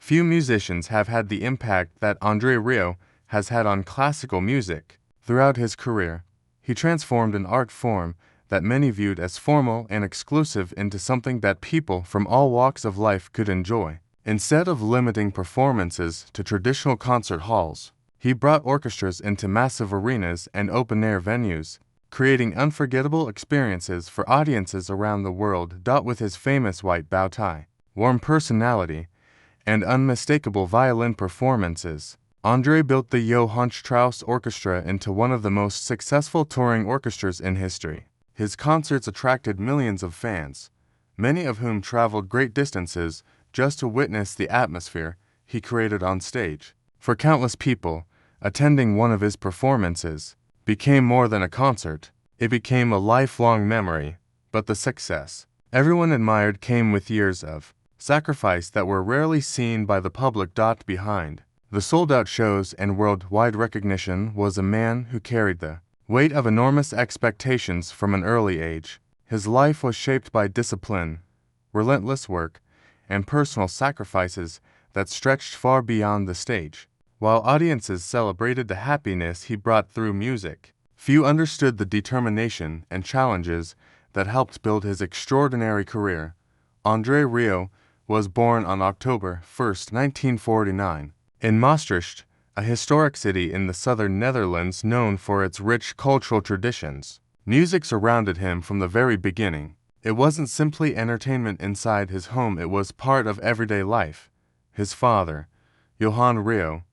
Few musicians have had the impact that André Rieu has had on classical music. Throughout his career, he transformed an art form that many viewed as formal and exclusive into something that people from all walks of life could enjoy. Instead of limiting performances to traditional concert halls, he brought orchestras into massive arenas and open-air venues, creating unforgettable experiences for audiences around the world. With his famous white bow tie, warm personality, and unmistakable violin performances, André built the Johann Strauss Orchestra into one of the most successful touring orchestras in history. His concerts attracted millions of fans, many of whom traveled great distances just to witness the atmosphere he created on stage. For countless people, attending one of his performances became more than a concert. It became a lifelong memory. But the success everyone admired came with years of sacrifice that were rarely seen by the public. Behind the sold-out shows and worldwide recognition was a man who carried the weight of enormous expectations from an early age. His life was shaped by discipline, relentless work, and personal sacrifices that stretched far beyond the stage. While audiences celebrated the happiness he brought through music, few understood the determination and challenges that helped build his extraordinary career. André Rieu was born on October 1, 1949, in Maastricht, a historic city in the southern Netherlands known for its rich cultural traditions. Music surrounded him from the very beginning. It wasn't simply entertainment inside his home, it was part of everyday life. His father, Johann Rieu,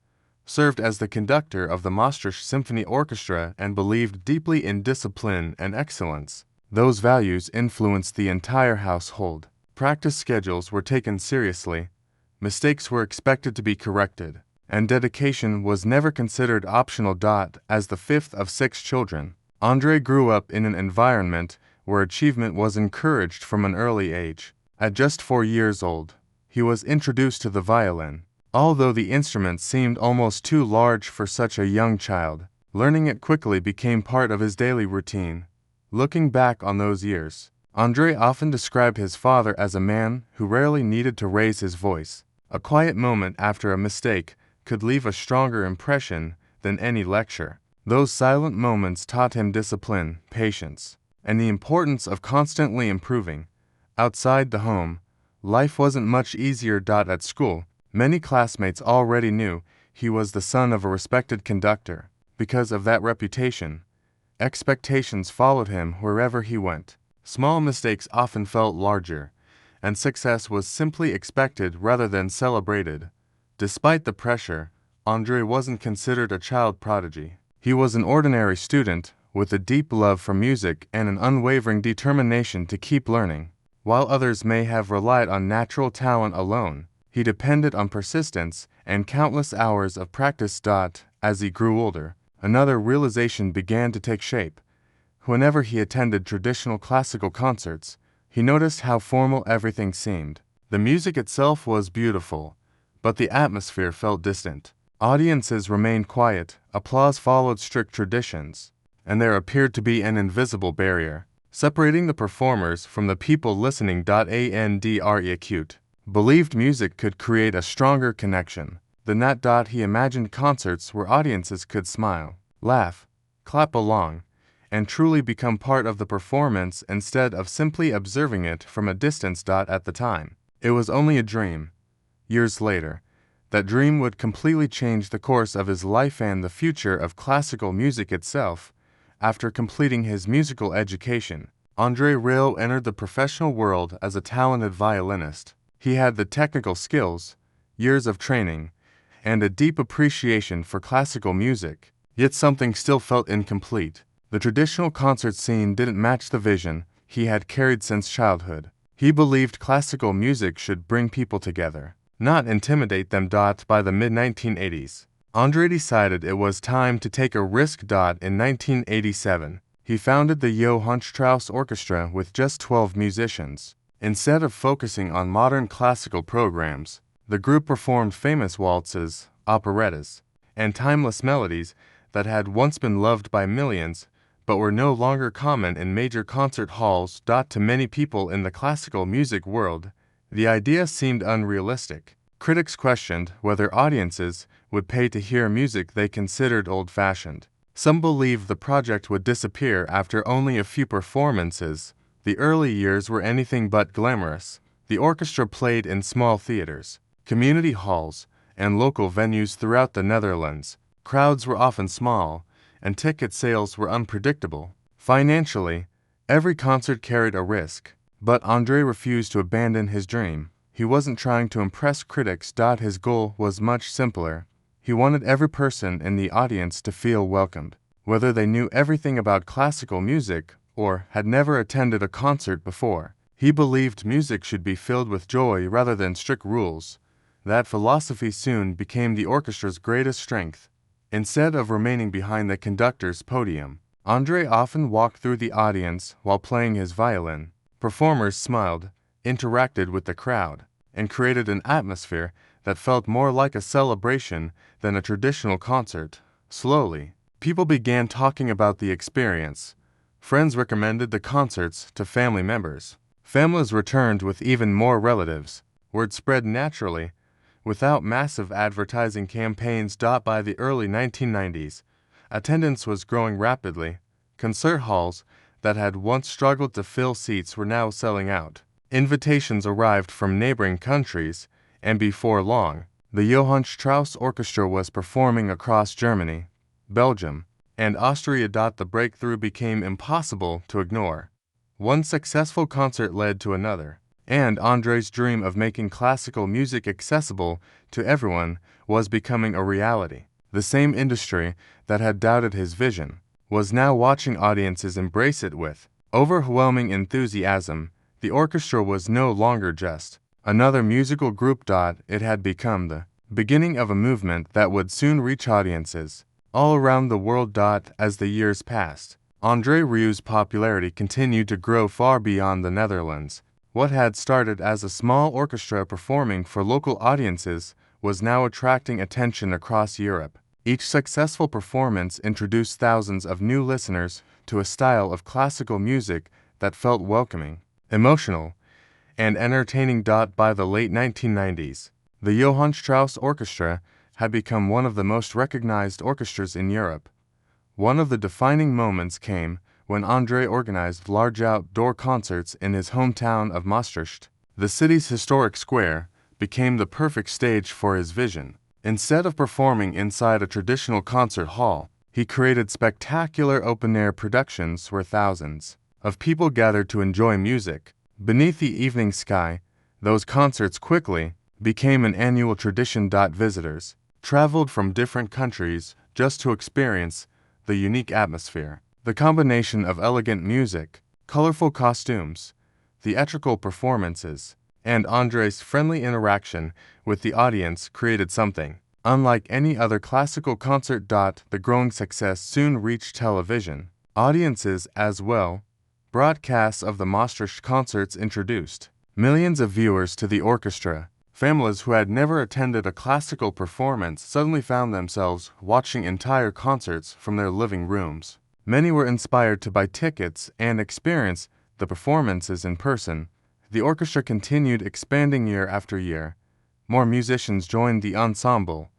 served as the conductor of the Maastricht Symphony Orchestra and believed deeply in discipline and excellence. Those values influenced the entire household. Practice schedules were taken seriously, mistakes were expected to be corrected, and dedication was never considered optional. As the fifth of 6 children, André grew up in an environment where achievement was encouraged from an early age. At just 4 years old, he was introduced to the violin. Although the instrument seemed almost too large for such a young child, learning it quickly became part of his daily routine. Looking back on those years, André often described his father as a man who rarely needed to raise his voice. A quiet moment after a mistake could leave a stronger impression than any lecture. Those silent moments taught him discipline, patience, and the importance of constantly improving. Outside the home, life wasn't much easier. At school, many classmates already knew he was the son of a respected conductor. Because of that reputation, expectations followed him wherever he went. Small mistakes often felt larger, and success was simply expected rather than celebrated. Despite the pressure, André wasn't considered a child prodigy. He was an ordinary student with a deep love for music and an unwavering determination to keep learning. While others may have relied on natural talent alone, he depended on persistence and countless hours of practice. As he grew older, another realization began to take shape. Whenever he attended traditional classical concerts, he noticed how formal everything seemed. The music itself was beautiful, but the atmosphere felt distant. Audiences remained quiet, applause followed strict traditions, and there appeared to be an invisible barrier separating the performers from the people listening. André acute believed music could create a stronger connection than that. He imagined concerts where audiences could smile, laugh, clap along, and truly become part of the performance instead of simply observing it from a distance. At the time, it was only a dream. Years later, that dream would completely change the course of his life and the future of classical music itself. After completing his musical education, André Rieu entered the professional world as a talented violinist. He had the technical skills, years of training, and a deep appreciation for classical music. Yet something still felt incomplete. The traditional concert scene didn't match the vision he had carried since childhood. He believed classical music should bring people together, not intimidate them. By the mid-1980s, André decided it was time to take a risk. In 1987, he founded the Johann Strauss Orchestra with just 12 musicians. Instead of focusing on modern classical programs, the group performed famous waltzes, operettas, and timeless melodies that had once been loved by millions but were no longer common in major concert halls. To many people in the classical music world, the idea seemed unrealistic. Critics questioned whether audiences would pay to hear music they considered old-fashioned. Some believed the project would disappear after only a few performances. The early years were anything but glamorous. The orchestra played in small theaters, community halls, and local venues throughout the Netherlands. Crowds were often small, and ticket sales were unpredictable. Financially, every concert carried a risk, but André refused to abandon his dream. He wasn't trying to impress critics. His goal was much simpler. He wanted every person in the audience to feel welcomed, whether they knew everything about classical music or had never attended a concert before. He believed music should be filled with joy rather than strict rules. That philosophy soon became the orchestra's greatest strength. Instead of remaining behind the conductor's podium, André often walked through the audience while playing his violin. Performers smiled, interacted with the crowd, and created an atmosphere that felt more like a celebration than a traditional concert. Slowly, people began talking about the experience. Friends recommended the concerts to family members. Families returned with even more relatives. Word spread naturally, without massive advertising campaigns. By the early 1990s, attendance was growing rapidly. Concert halls that had once struggled to fill seats were now selling out. Invitations arrived from neighboring countries, and before long, the Johann Strauss Orchestra was performing across Germany, Belgium, and Austria. The breakthrough became impossible to ignore. One successful concert led to another, and André's dream of making classical music accessible to everyone was becoming a reality. The same industry that had doubted his vision was now watching audiences embrace it with overwhelming enthusiasm. The orchestra was no longer just another musical group. It had become the beginning of a movement that would soon reach audiences all around the world. As the years passed, André Rieu's popularity continued to grow far beyond the Netherlands. What had started as a small orchestra performing for local audiences was now attracting attention across Europe. Each successful performance introduced thousands of new listeners to a style of classical music that felt welcoming, emotional, and entertaining. By the late 1990s, the Johann Strauss Orchestra had become one of the most recognized orchestras in Europe. One of the defining moments came when André organized large outdoor concerts in his hometown of Maastricht. The city's historic square became the perfect stage for his vision. Instead of performing inside a traditional concert hall, he created spectacular open-air productions where thousands of people gathered to enjoy music. Beneath the evening sky, those concerts quickly became an annual tradition. Visitors traveled from different countries just to experience the unique atmosphere. The combination of elegant music, colorful costumes, theatrical performances, and André's friendly interaction with the audience created something unlike any other classical concert. The growing success soon reached television audiences as well. Broadcasts of the Maastricht concerts introduced millions of viewers to the orchestra. Families who had never attended a classical performance suddenly found themselves watching entire concerts from their living rooms. Many were inspired to buy tickets and experience the performances in person. The orchestra continued expanding year after year. More musicians joined the ensemble,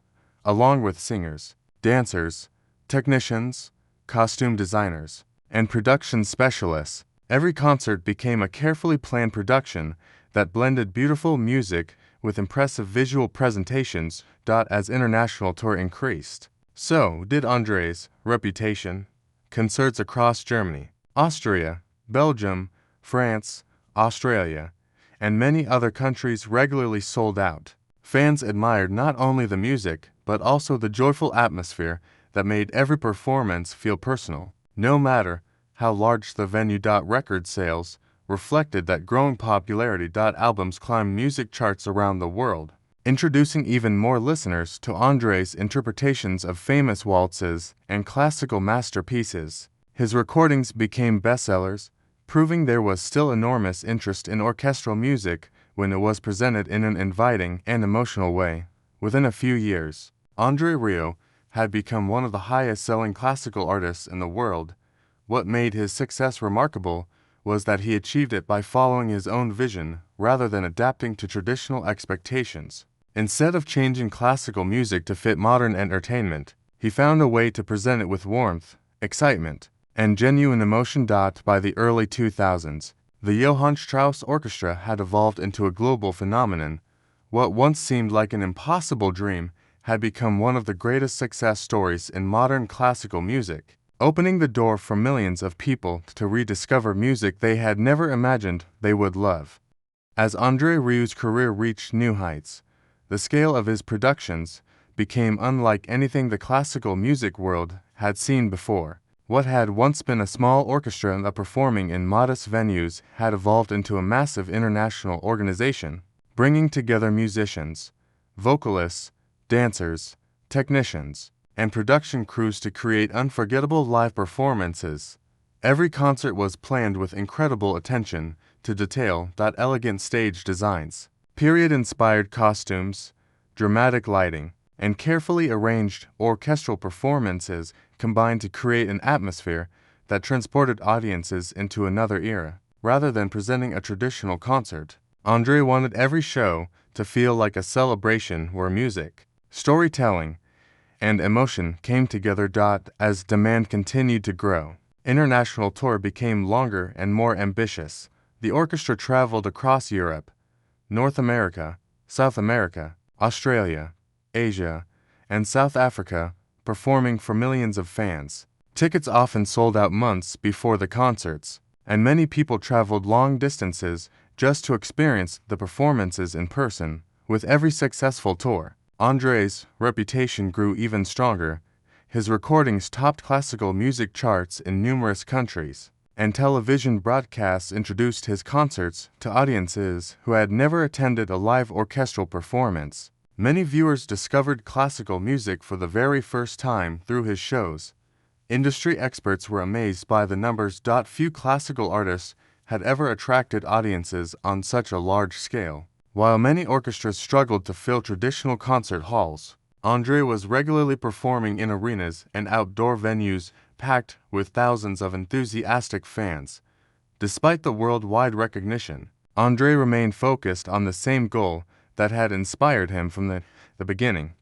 along with singers, dancers, technicians, costume designers, and production specialists. Every concert became a carefully planned production that blended beautiful music with impressive visual presentations. As international tour increased, so did André's reputation. Concerts across Germany, Austria, Belgium, France, Australia, and many other countries regularly sold out. Fans admired not only the music, but also the joyful atmosphere that made every performance feel personal. No matter how large the venue. Record sales reflected that growing popularity. Albums climbed music charts around the world, introducing even more listeners to André's interpretations of famous waltzes and classical masterpieces. His recordings became bestsellers, proving there was still enormous interest in orchestral music when it was presented in an inviting and emotional way. Within a few years, André Rieu had become one of the highest-selling classical artists in the world. What made his success remarkable was that he achieved it by following his own vision rather than adapting to traditional expectations. Instead of changing classical music to fit modern entertainment, he found a way to present it with warmth, excitement, and genuine emotion. By the early 2000s, the Johann Strauss Orchestra had evolved into a global phenomenon. What once seemed like an impossible dream had become one of the greatest success stories in modern classical music, opening the door for millions of people to rediscover music they had never imagined they would love. As André Rieu's career reached new heights, the scale of his productions became unlike anything the classical music world had seen before. What had once been a small orchestra performing in modest venues had evolved into a massive international organization, bringing together musicians, vocalists, dancers, technicians, and production crews to create unforgettable live performances. Every concert was planned with incredible attention to detail. Elegant stage designs, period-inspired costumes, dramatic lighting, and carefully arranged orchestral performances combined to create an atmosphere that transported audiences into another era. Rather than presenting a traditional concert, André wanted every show to feel like a celebration where music, storytelling, and emotion came together. As demand continued to grow, international tour became longer and more ambitious. The orchestra traveled across Europe, North America, South America, Australia, Asia, and South Africa, performing for millions of fans. Tickets often sold out months before the concerts, and many people traveled long distances just to experience the performances in person. With every successful tour, André's reputation grew even stronger. His recordings topped classical music charts in numerous countries, and television broadcasts introduced his concerts to audiences who had never attended a live orchestral performance. Many viewers discovered classical music for the very first time through his shows. Industry experts were amazed by the numbers. Few classical artists had ever attracted audiences on such a large scale. While many orchestras struggled to fill traditional concert halls, André was regularly performing in arenas and outdoor venues packed with thousands of enthusiastic fans. Despite the worldwide recognition, André remained focused on the same goal that had inspired him from the beginning.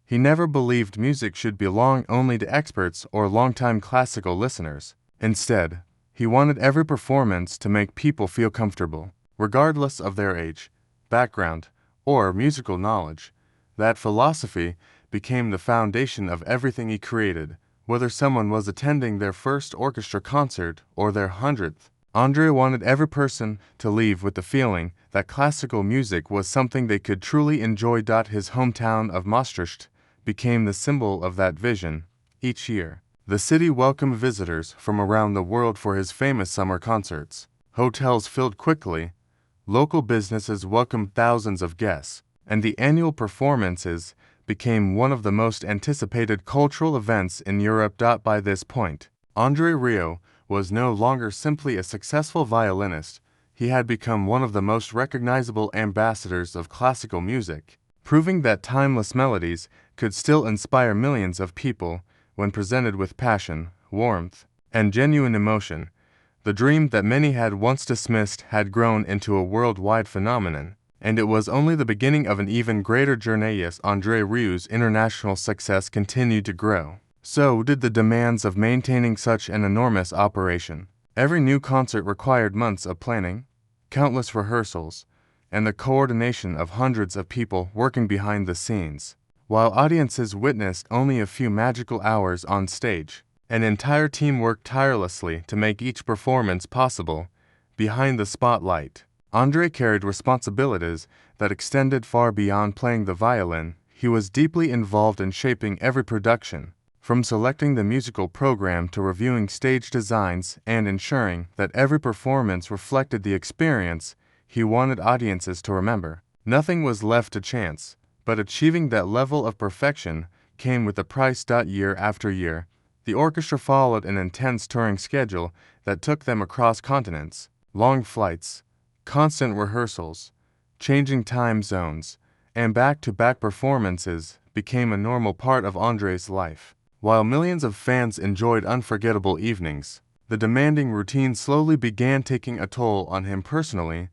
He never believed music should belong only to experts or longtime classical listeners. Instead, he wanted every performance to make people feel comfortable, regardless of their age, background, or musical knowledge. That philosophy became the foundation of everything he created. Whether someone was attending their first orchestra concert or their 100th, André wanted every person to leave with the feeling that classical music was something they could truly enjoy. His hometown of Maastricht became the symbol of that vision. Each year, the city welcomed visitors from around the world for his famous summer concerts. Hotels filled quickly, local businesses welcomed thousands of guests, and the annual performances became one of the most anticipated cultural events in Europe. By this point, André Rieu was no longer simply a successful violinist. He had become one of the most recognizable ambassadors of classical music, proving that timeless melodies could still inspire millions of people when presented with passion, warmth, and genuine emotion. The dream that many had once dismissed had grown into a worldwide phenomenon, and it was only the beginning of an even greater journey. As André Rieu's international success continued to grow, so did the demands of maintaining such an enormous operation. Every new concert required months of planning, countless rehearsals, and the coordination of hundreds of people working behind the scenes. While audiences witnessed only a few magical hours on stage, an entire team worked tirelessly to make each performance possible. Behind the spotlight, André carried responsibilities that extended far beyond playing the violin. He was deeply involved in shaping every production, from selecting the musical program to reviewing stage designs and ensuring that every performance reflected the experience he wanted audiences to remember. Nothing was left to chance, but achieving that level of perfection came with a price. Year after year, the orchestra followed an intense touring schedule that took them across continents. Long flights, constant rehearsals, changing time zones, and back-to-back performances became a normal part of André's life. While millions of fans enjoyed unforgettable evenings, the demanding routine slowly began taking a toll on him personally.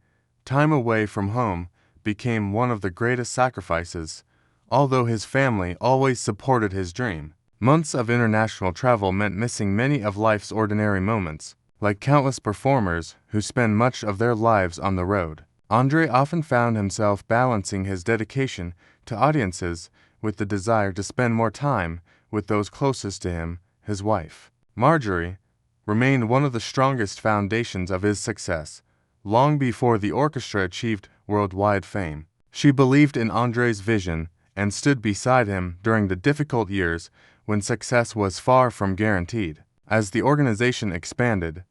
Time away from home became one of the greatest sacrifices, although his family always supported his dream. Months of international travel meant missing many of life's ordinary moments. Like countless performers who spend much of their lives on the road, André often found himself balancing his dedication to audiences with the desire to spend more time with those closest to him. His wife, Marjorie, remained one of the strongest foundations of his success. Long before the orchestra achieved worldwide fame, she believed in André's vision and stood beside him during the difficult years when success was far from guaranteed. As the organization expanded,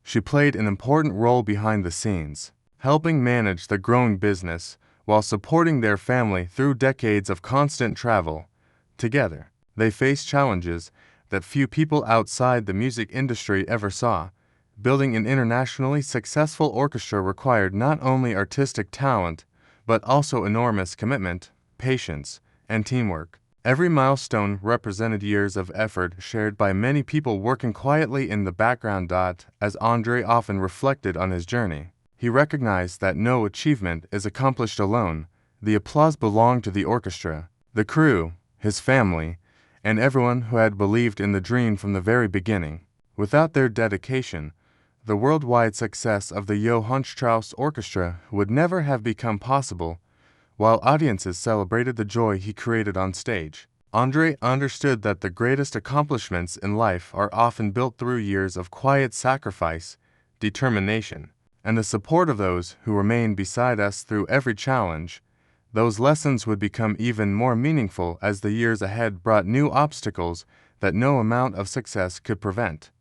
she played an important role behind the scenes, helping manage the growing business while supporting their family through decades of constant travel. Together, they faced challenges that few people outside the music industry ever saw. Building an internationally successful orchestra required not only artistic talent, but also enormous commitment, patience, and teamwork. Every milestone represented years of effort shared by many people working quietly in the background. As André often reflected on his journey, he recognized that no achievement is accomplished alone. The applause belonged to the orchestra, the crew, his family, and everyone who had believed in the dream from the very beginning. Without their dedication, the worldwide success of the Johann Strauss Orchestra would never have become possible. While audiences celebrated the joy he created on stage, André understood that the greatest accomplishments in life are often built through years of quiet sacrifice, determination, and the support of those who remain beside us through every challenge. Those lessons would become even more meaningful as the years ahead brought new obstacles that no amount of success could prevent.